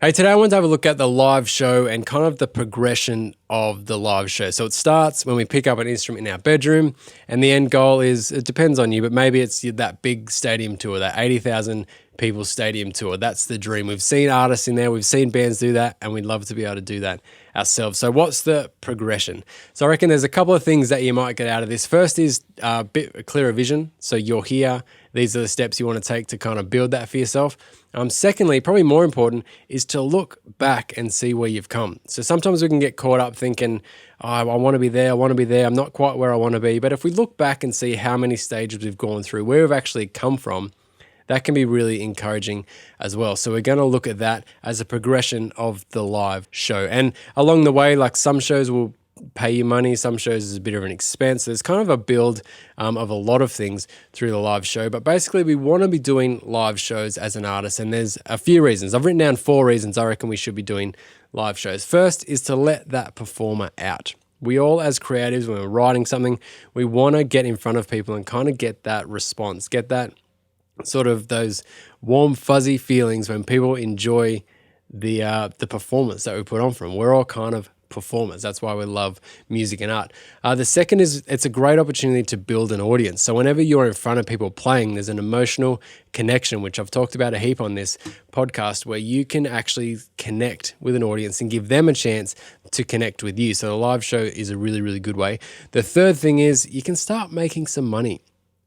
Hey, today I want to have a look at the live show and kind of the progression of the live show. So it starts when we pick up an instrument in our bedroom, and the end goal is, it depends on you, but maybe it's that big stadium tour, that 80,000 people stadium tour. That's the dream. We've seen artists in there, we've seen bands do that, and we'd love to be able to do that ourselves. So what's the progression? So I reckon there's a couple of things that you might get out of this. First is a bit clearer vision. So you're here. These are the steps you want to take to kind of build that for yourself. Secondly, probably more important, is to look back and see where you've come. So sometimes we can get caught up thinking, oh, I want to be there, I'm not quite where I want to be. But if we look back and see how many stages we've gone through, where we've actually come from, that can be really encouraging as well. So we're going to look at that as a progression of the live show. And along the way, like some shows will pay you money, some shows is a bit of an expense. There's kind of a build of a lot of things through the live show, but basically we want to be doing live shows as an artist, and there's a few reasons. I've written down 4 reasons I reckon we should be doing live shows. First is to let that performer out. We all, as creatives, when we're writing something, we want to get in front of people and kind of get that response, get that sort of those warm, fuzzy feelings when people enjoy the performance that we put on for them. We're all kind of performers. That's why we love music and art. The second is it's a great opportunity to build an audience. So whenever you're in front of people playing, there's an emotional connection, which I've talked about a heap on this podcast, where you can actually connect with an audience and give them a chance to connect with you. So the live show is a really, really good way. The third thing is you can start making some money.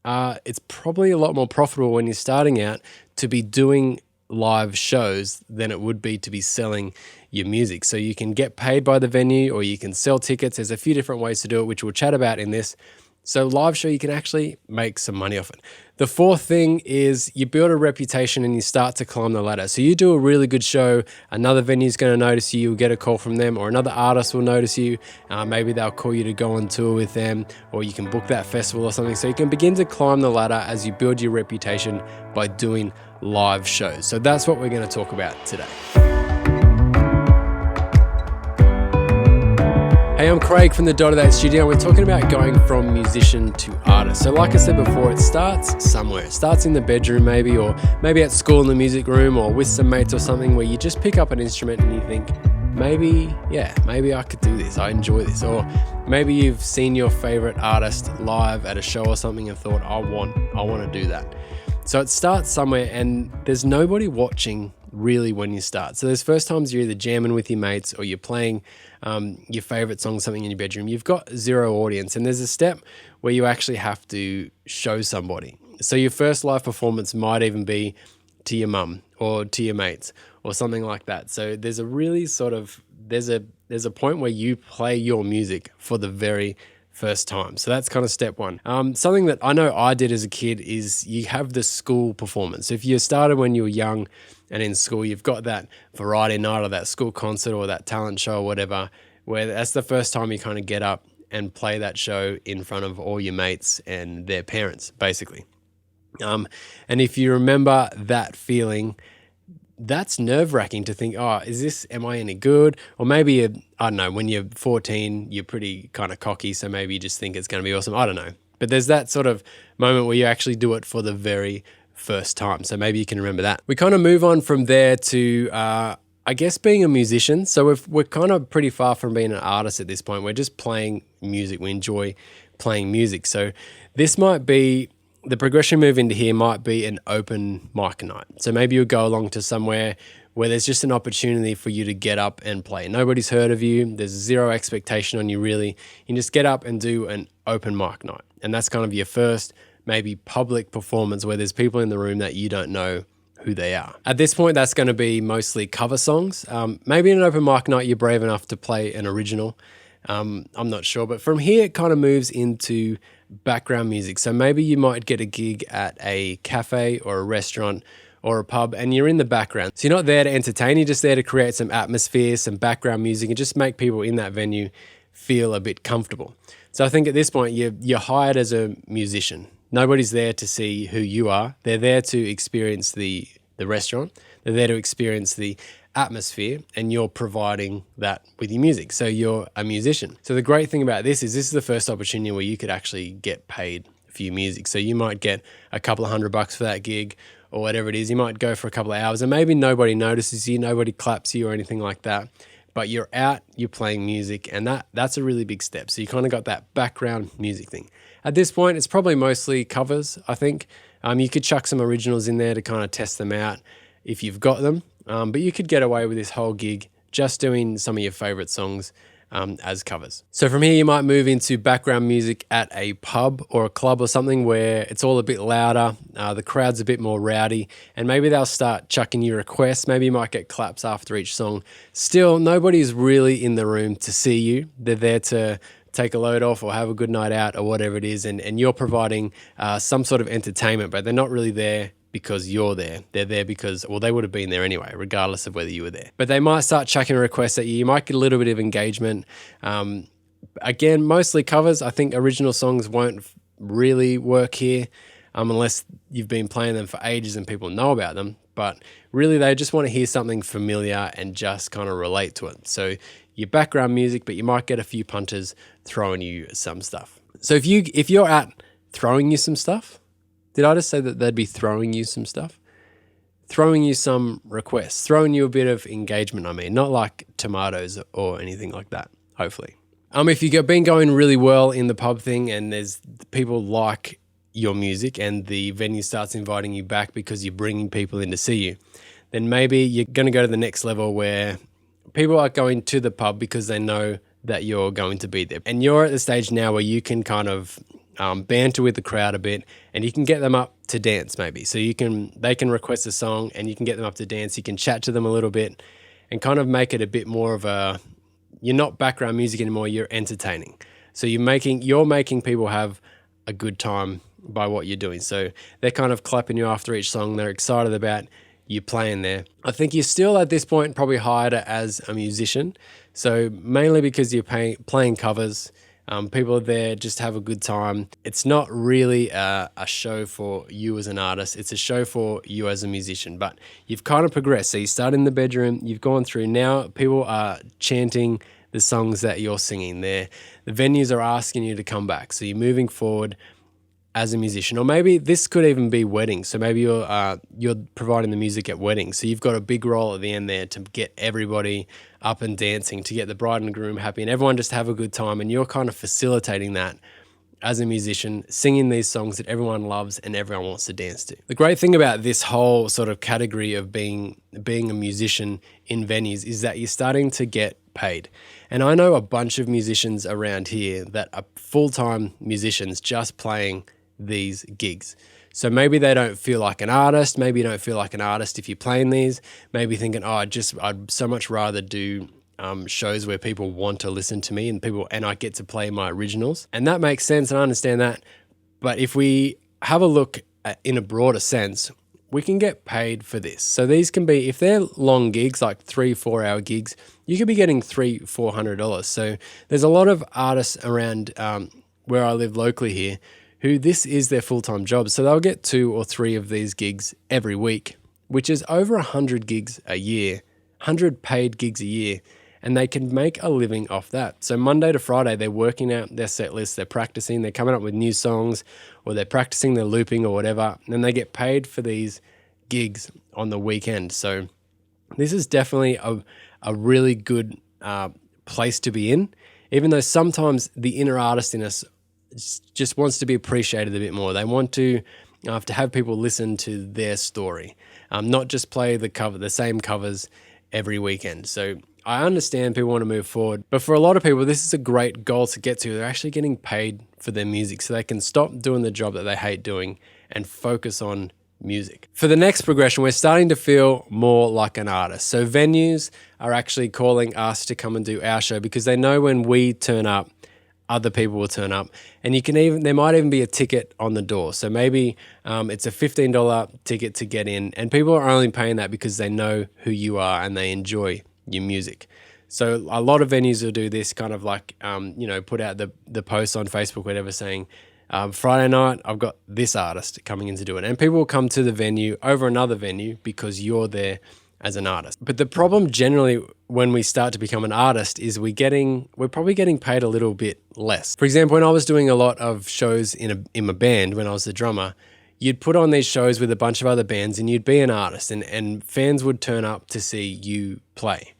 It's probably a lot more profitable when you're starting out to be doing live shows than it would be to be selling your music. So you can get paid by the venue or you can sell tickets. There's a few different ways to do it, which we'll chat about in this. So live show, you can actually make some money off it. The fourth thing is you build a reputation and you start to climb the ladder. So you do a really good show, another venue is going to notice you, you'll get a call from them, or another artist will notice you. Maybe they'll call you to go on tour with them, or you can book that festival or something. So you can begin to climb the ladder as you build your reputation by doing live shows. So that's what we're going to talk about today. Hey, I'm Craig from the Dot of That Studio. We're talking about going from musician to artist. So like I said before, it starts somewhere. It starts in the bedroom maybe, or maybe at school in the music room, or with some mates or something, where you just pick up an instrument and you think, maybe I could do this. I enjoy this. Or maybe you've seen your favorite artist live at a show or something and thought, I want to do that. So it starts somewhere, and there's nobody watching really when you start. So there's first times you're either jamming with your mates or you're playing your favorite song, something in your bedroom. You've got zero audience, and there's a step where you actually have to show somebody. So your first live performance might even be to your mum or to your mates or something like that. So there's a really sort of, there's a point where you play your music for the very first time. So that's kind of step one. Something that I know I did as a kid is you have the school performance. So if you started when you were young and in school, you've got that variety night or that school concert or that talent show or whatever, where that's the first time you kind of get up and play that show in front of all your mates and their parents, basically. And if you remember that feeling, that's nerve-wracking to think, am I any good? Or maybe, I don't know, when you're 14, you're pretty kind of cocky, so maybe you just think it's going to be awesome. I don't know. But there's that sort of moment where you actually do it for the very first time. So maybe you can remember that. We kind of move on from there to, I guess, being a musician. So we're kind of pretty far from being an artist at this point. We're just playing music. We enjoy playing music. So this might be, the progression move into here might be an open mic night. So maybe you'll go along to somewhere where there's just an opportunity for you to get up and play. Nobody's heard of you. There's zero expectation on you, really. You can just get up and do an open mic night. And that's kind of your first maybe public performance where there's people in the room that you don't know who they are. At this point, that's going to be mostly cover songs. Maybe in an open mic night, you're brave enough to play an original. I'm not sure. But from here, it kind of moves into background music. So maybe you might get a gig at a cafe or a restaurant or a pub and you're in the background. So you're not there to entertain, you're just there to create some atmosphere, some background music, and just make people in that venue feel a bit comfortable. So I think at this point, you're hired as a musician. Nobody's there to see who you are. They're there to experience the restaurant. They're there to experience the atmosphere, and you're providing that with your music. So you're a musician. So the great thing about this is the first opportunity where you could actually get paid for your music. So you might get a couple of $100 for that gig, or whatever it is. You might go for a couple of hours and maybe nobody notices you, nobody claps you or anything like that. But you're out, you're playing music, and that's a really big step. So you kind of got that background music thing. At this point, it's probably mostly covers, I think. You could chuck some originals in there to kind of test them out if you've got them. But you could get away with this whole gig just doing some of your favorite songs as covers. So from here, you might move into background music at a pub or a club or something where it's all a bit louder, the crowd's a bit more rowdy, and maybe they'll start chucking you requests. Maybe you might get claps after each song. Still, nobody's really in the room to see you. They're there to take a load off or have a good night out or whatever it is, and you're providing some sort of entertainment, but they're not really there because you're there. They're there because, well, they would have been there anyway, regardless of whether you were there. But they might start chucking requests at you. You might get a little bit of engagement. Again, mostly covers. I think original songs won't really work here unless you've been playing them for ages and people know about them. But really, they just want to hear something familiar and just kind of relate to it. So your background music, but you might get a few punters throwing you some stuff. So if you're at throwing you some stuff, did I just say that they'd be throwing you some stuff? Throwing you some requests, throwing you a bit of engagement, I mean, not like tomatoes or anything like that, hopefully. If you've been going really well in the pub thing and there's people like your music and the venue starts inviting you back because you're bringing people in to see you, then maybe you're going to go to the next level where people are going to the pub because they know that you're going to be there. And you're at the stage now where you can kind of banter with the crowd a bit, and you can get them up to dance maybe. So they can request a song and you can get them up to dance. You can chat to them a little bit and kind of make it a bit more of you're not background music anymore, you're entertaining. So you're making people have a good time by what you're doing. So they're kind of clapping you after each song. They're excited about you playing there. I think you're still at this point probably hired as a musician. So mainly because you're playing covers. People are there just to have a good time. It's not really a show for you as an artist. It's a show for you as a musician. But you've kind of progressed. So you start in the bedroom. You've gone through. Now people are chanting the songs that you're singing there. The venues are asking you to come back. So you're moving forward as a musician. Or maybe this could even be weddings. So maybe you're providing the music at weddings. So you've got a big role at the end there to get everybody up and dancing, to get the bride and groom happy and everyone just have a good time. And you're kind of facilitating that as a musician, singing these songs that everyone loves and everyone wants to dance to. The great thing about this whole sort of category of being a musician in venues is that you're starting to get paid. And I know a bunch of musicians around here that are full-time musicians just playing these gigs. So maybe they don't feel like an artist. Maybe you don't feel like an artist if you're playing these. Maybe thinking, I'd so much rather do shows where people want to listen to me and I get to play my originals. And that makes sense and I understand that. But if we have a look in a broader sense, we can get paid for this. So these can be, if they're long gigs, like 3-4 hour gigs, you could be getting $300-$400. So there's a lot of artists around where I live locally here who this is their full-time job. So they'll get 2 or 3 of these gigs every week, which is over 100 gigs a year, 100 paid gigs a year, and they can make a living off that. So Monday to Friday, they're working out their set list, they're practicing, they're coming up with new songs, or they're practicing their looping or whatever, and then they get paid for these gigs on the weekend. So this is definitely a really good place to be in, even though sometimes the inner artist in us just wants to be appreciated a bit more. They want to have people listen to their story, not just play the same covers every weekend. So I understand people want to move forward, but for a lot of people, this is a great goal to get to. They're actually getting paid for their music so they can stop doing the job that they hate doing and focus on music. For the next progression, we're starting to feel more like an artist. So venues are actually calling us to come and do our show because they know when we turn up, other people will turn up, and there might even be a ticket on the door. So maybe it's a $15 ticket to get in, and people are only paying that because they know who you are and they enjoy your music. So a lot of venues will do this kind of like, put out the post on Facebook, whatever, saying, Friday night, I've got this artist coming in to do it. And people will come to the venue over another venue because you're there as an artist. But the problem generally when we start to become an artist is we're probably getting paid a little bit less. For example, when I was doing a lot of shows in my band, when I was the drummer, you'd put on these shows with a bunch of other bands and you'd be an artist, and fans would turn up to see you play.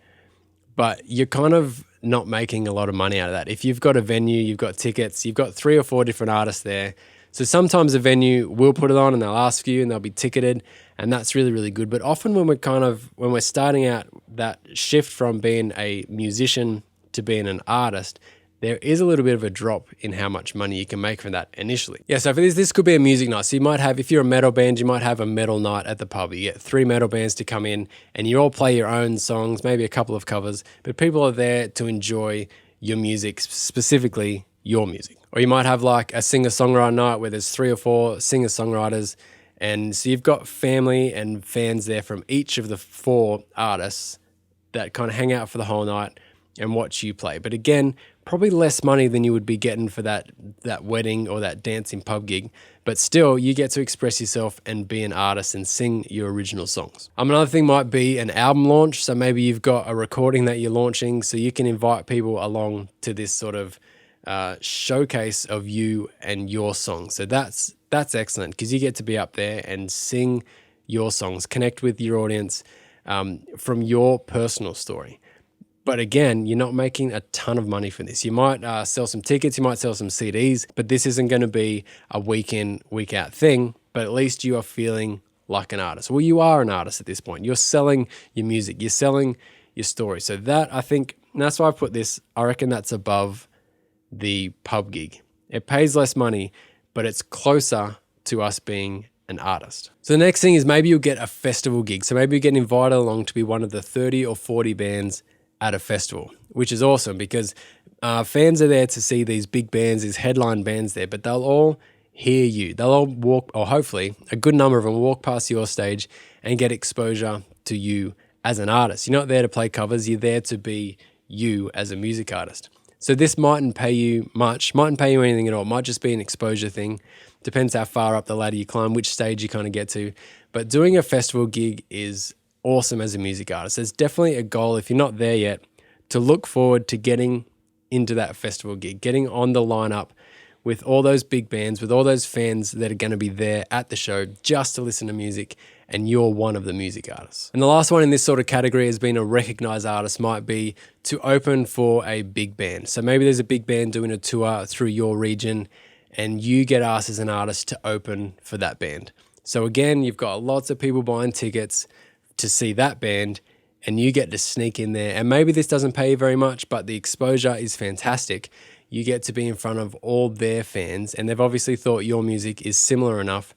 But you're kind of not making a lot of money out of that. If you've got a venue, you've got tickets, you've got 3 or 4 different artists there. So sometimes a venue will put it on and they'll ask you and they'll be ticketed, and that's really, really good. But often when we're starting out that shift from being a musician to being an artist, there is a little bit of a drop in how much money you can make from that initially. Yeah, so for this could be a music night. So you might have, if you're a metal band, you might have a metal night at the pub. You get 3 metal bands to come in and you all play your own songs, maybe a couple of covers, but people are there to enjoy your music, specifically your music. Or you might have like a singer-songwriter night where there's 3 or 4 singer-songwriters, and so you've got family and fans there from each of the 4 artists that kind of hang out for the whole night and watch you play. But again, probably less money than you would be getting for that wedding or that dancing pub gig, but still you get to express yourself and be an artist and sing your original songs. Another thing might be an album launch. So maybe you've got a recording that you're launching, so you can invite people along to this sort of showcase of you and your songs. So that's excellent, because you get to be up there and sing your songs, connect with your audience from your personal story. But again, you're not making a ton of money for this. You might sell some tickets, you might sell some CDs, but this isn't going to be a week in, week out thing. But at least you are feeling like an artist. Well, you are an artist at this point. You're selling your music, you're selling your story. So that, I think, and that's why I put this, I reckon that's above the pub gig. It pays less money, but it's closer to us being an artist. So the next thing is maybe you'll get a festival gig. So maybe you get invited along to be one of the 30 or 40 bands at a festival, which is awesome, because fans are there to see these big bands, these headline bands there, but they'll all hear you. They'll all walk, or hopefully a good number of them will walk past your stage and get exposure to you as an artist. You're not there to play covers, you're there to be you as a music artist. So this mightn't pay you much, mightn't pay you anything at all. It might just be an exposure thing. Depends how far up the ladder you climb, which stage you kind of get to. But doing a festival gig is awesome as a music artist. There's definitely a goal, if you're not there yet, to look forward to getting into that festival gig, getting on the lineup with all those big bands, with all those fans that are going to be there at the show just to listen to music, and you're one of the music artists. And the last one in this sort of category has been a recognized artist, might be to open for a big band. So maybe there's a big band doing a tour through your region and you get asked as an artist to open for that band. So again, you've got lots of people buying tickets to see that band, and you get to sneak in there. And maybe this doesn't pay you very much, but the exposure is fantastic. You get to be in front of all their fans, and they've obviously thought your music is similar enough,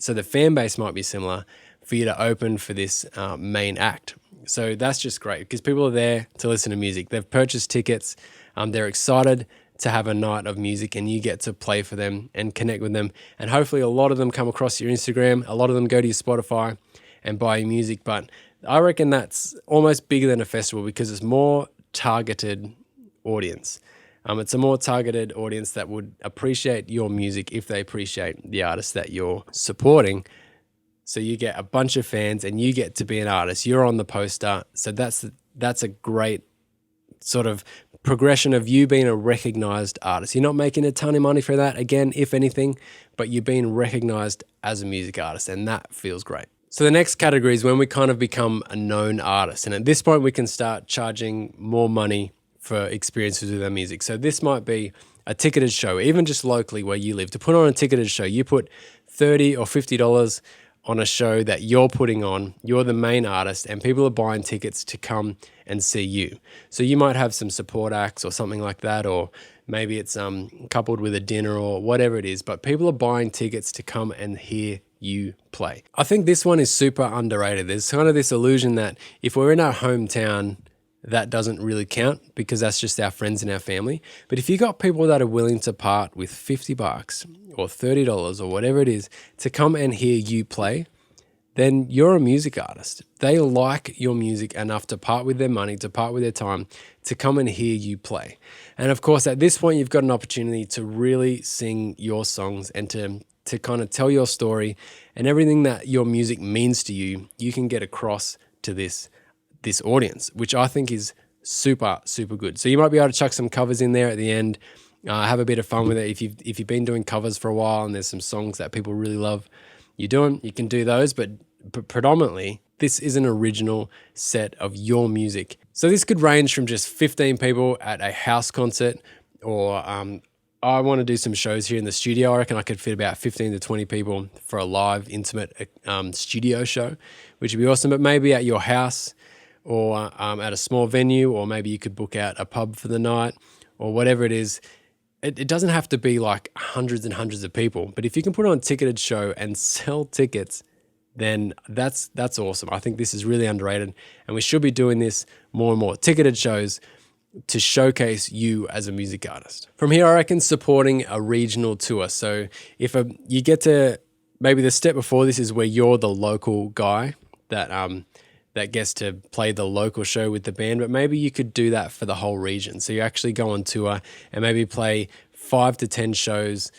so the fan base might be similar, for you to open for this main act. So that's just great, because people are there to listen to music. They've purchased tickets, they're excited to have a night of music, and you get to play for them and connect with them. And hopefully a lot of them come across your Instagram, a lot of them go to your Spotify and buy your music. But I reckon that's almost bigger than a festival, because it's more targeted audience. It's a more targeted audience that would appreciate your music if they appreciate the artist that you're supporting. So you get a bunch of fans and you get to be an artist. You're on the poster. So that's a great sort of progression of you being a recognized artist. You're not making a ton of money for that, again, if anything, but you're being recognized as a music artist, and that feels great. So the next category is when we kind of become a known artist. And at this point, we can start charging more money for experiences with our music. So this might be a ticketed show, even just locally where you live. To put on a ticketed show, you put $30 or $50 on a show that you're putting on. You're the main artist, and people are buying tickets to come and see you. So you might have some support acts or something like that, or maybe it's coupled with a dinner or whatever it is, but people are buying tickets to come and hear you play. I think this one is super underrated. There's kind of this illusion that if we're in our hometown, that doesn't really count, because that's just our friends and our family. But if you got people that are willing to part with $50 or $30 or whatever it is to come and hear you play, then you're a music artist. They like your music enough to part with their money, to part with their time, to come and hear you play. And of course, at this point, you've got an opportunity to really sing your songs and to kind of tell your story, and everything that your music means to you, you can get across to this audience, which I think is super, super good. So you might be able to chuck some covers in there at the end, have a bit of fun with it. If you've been doing covers for a while and there's some songs that people really love, you're doing, you can do those, but predominantly this is an original set of your music. So this could range from just 15 people at a house concert, or I want to do some shows here in the studio. I reckon I could fit about 15 to 20 people for a live, intimate studio show, which would be awesome. But maybe at your house, or at a small venue, or maybe you could book out a pub for the night, or whatever it is. It doesn't have to be like hundreds and hundreds of people, but if you can put on a ticketed show and sell tickets, then that's awesome. I think this is really underrated, and we should be doing this more and more. Ticketed shows to showcase you as a music artist. From here, I reckon supporting a regional tour. So if you get to, maybe the step before this is where you're the local guy that gets to play the local show with the band, but maybe you could do that for the whole region. So you actually go on tour and maybe play 5 to 10 shows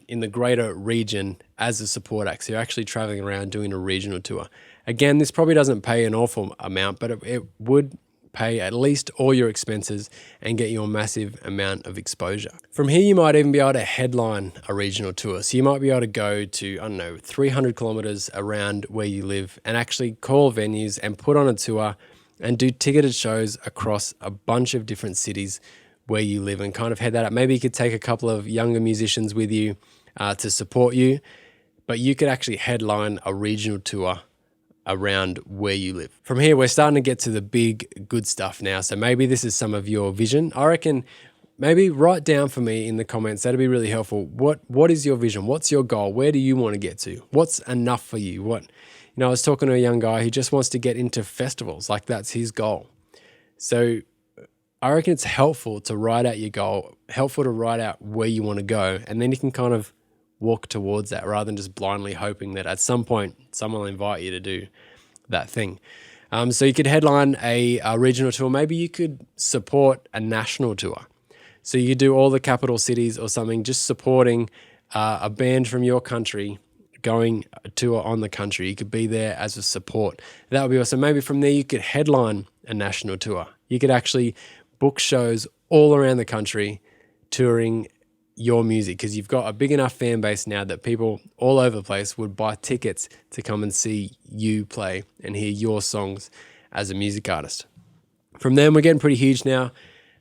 in the greater region as a support act. So you're actually traveling around doing a regional tour. Again, this probably doesn't pay an awful amount, but it would pay at least all your expenses and get you a massive amount of exposure. From here, you might even be able to headline a regional tour. So you might be able to go to, 300 kilometers around where you live and actually call venues and put on a tour and do ticketed shows across a bunch of different cities where you live and kind of head that up. Maybe you could take a couple of younger musicians with you to support you, but you could actually headline a regional tour around where you live. From here, we're starting to get to the big, good stuff now. So maybe this is some of your vision. I reckon maybe write down for me in the comments. That'd be really helpful. What is your vision? What's your goal? Where do you want to get to? What's enough for you? I was talking to a young guy who just wants to get into festivals. Like, that's his goal. So I reckon it's helpful to write out your goal, helpful to write out where you want to go, and then you can kind of walk towards that rather than just blindly hoping that at some point someone will invite you to do that thing. So you could headline a regional tour. Maybe you could support a national tour. So you could do all the capital cities or something, just supporting a band from your country going a tour on the country. You could be there as a support. That would be awesome. Maybe from there you could headline a national tour. You could actually book shows all around the country touring your music, because you've got a big enough fan base now that people all over the place would buy tickets to come and see you play and hear your songs as a music artist. From there, we're getting pretty huge now.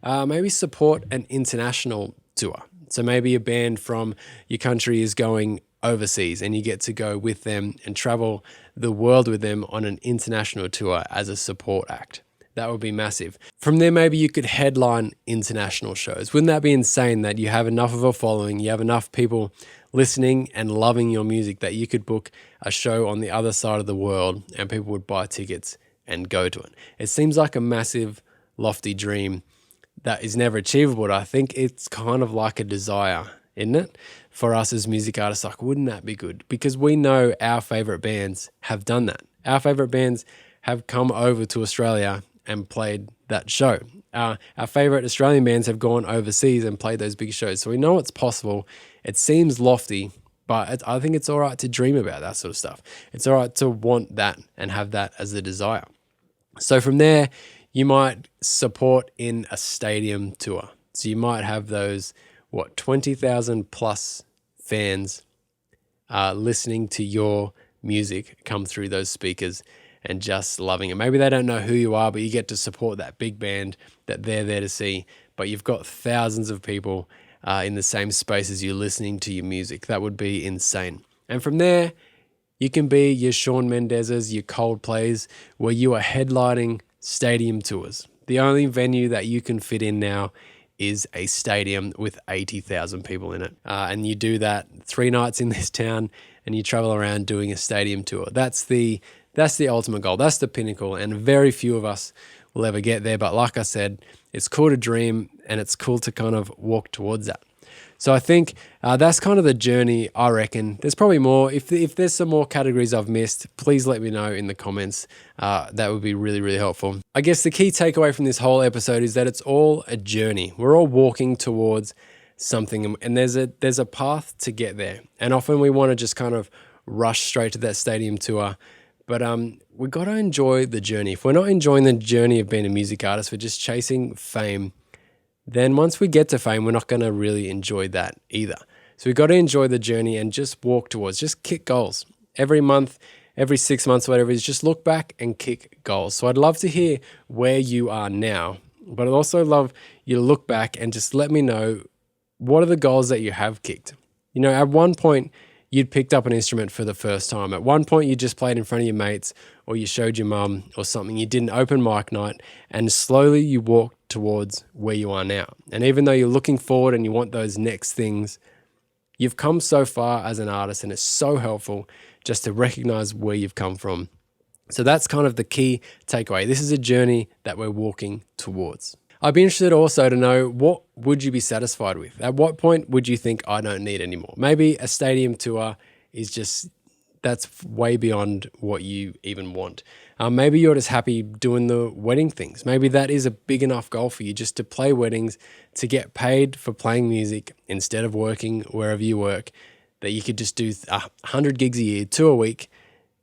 Maybe support an international tour. So maybe a band from your country is going overseas and you get to go with them and travel the world with them on an international tour as a support act. That would be massive. From there, maybe you could headline international shows. Wouldn't that be insane that you have enough of a following, you have enough people listening and loving your music that you could book a show on the other side of the world and people would buy tickets and go to it? It seems like a massive, lofty dream that is never achievable, but I think it's kind of like a desire, isn't it? For us as music artists, like, wouldn't that be good? Because we know our favorite bands have done that. Our favorite bands have come over to Australia and played that show. Our favorite Australian bands have gone overseas and played those big shows. So we know it's possible. It seems lofty, but I think it's all right to dream about that sort of stuff. It's all right to want that and have that as a desire. So from there, you might support in a stadium tour. So you might have those, 20,000 plus fans listening to your music come through those speakers and just loving it. Maybe they don't know who you are, but you get to support that big band that they're there to see. But you've got thousands of people in the same space as you listening to your music. That would be insane. And from there, you can be your Shawn Mendes's, your Coldplay's, where you are headlining stadium tours. The only venue that you can fit in now is a stadium with 80,000 people in it. And you do that 3 nights in this town and you travel around doing a stadium tour. That's the ultimate goal. That's the pinnacle. And very few of us will ever get there. But like I said, it's cool to dream and it's cool to kind of walk towards that. So I think that's kind of the journey, I reckon. There's probably more. If there's some more categories I've missed, please let me know in the comments. That would be really, really helpful. I guess the key takeaway from this whole episode is that it's all a journey. We're all walking towards something, and there's a path to get there. And often we want to just kind of rush straight to that stadium tour. But we've got to enjoy the journey. If we're not enjoying the journey of being a music artist, we're just chasing fame, then once we get to fame, we're not going to really enjoy that either. So we've got to enjoy the journey and just walk towards, just kick goals. every month, every 6 months, whatever it is, just look back and kick goals. So I'd love to hear where you are now, but I'd also love you to look back and just let me know, what are the goals that you have kicked? You know, at one point, you'd picked up an instrument for the first time. At one point, you just played in front of your mates, or you showed your mum or something. You did an open mic night, and slowly you walked towards where you are now. And even though you're looking forward and you want those next things, you've come so far as an artist, and it's so helpful just to recognize where you've come from. So that's kind of the key takeaway. This is a journey that we're walking towards. I'd be interested also to know, what would you be satisfied with? At what point would you think, I don't need anymore? Maybe a stadium tour is just, that's way beyond what you even want. Maybe you're just happy doing the wedding things. Maybe that is a big enough goal for you, just to play weddings, to get paid for playing music instead of working wherever you work, that you could just do 100 gigs a year, 2 a week,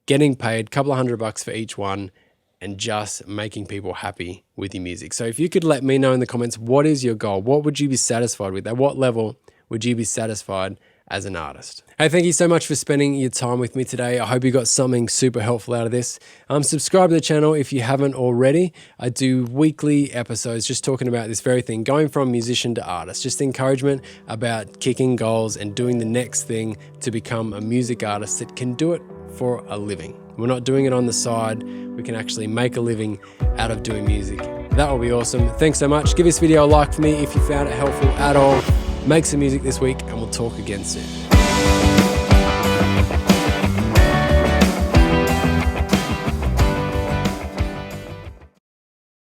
getting paid a couple of $100 for each one, and just making people happy with your music. So if you could let me know in the comments, what is your goal? What would you be satisfied with? At what level would you be satisfied as an artist? Hey, thank you so much for spending your time with me today. I hope you got something super helpful out of this. Subscribe to the channel if you haven't already. I do weekly episodes just talking about this very thing, going from musician to artist, just encouragement about kicking goals and doing the next thing to become a music artist that can do it for a living. We're not doing it on the side. We can actually make a living out of doing music. That will be awesome. Thanks so much. Give this video a like for me if you found it helpful at all. Make some music this week, and we'll talk again soon.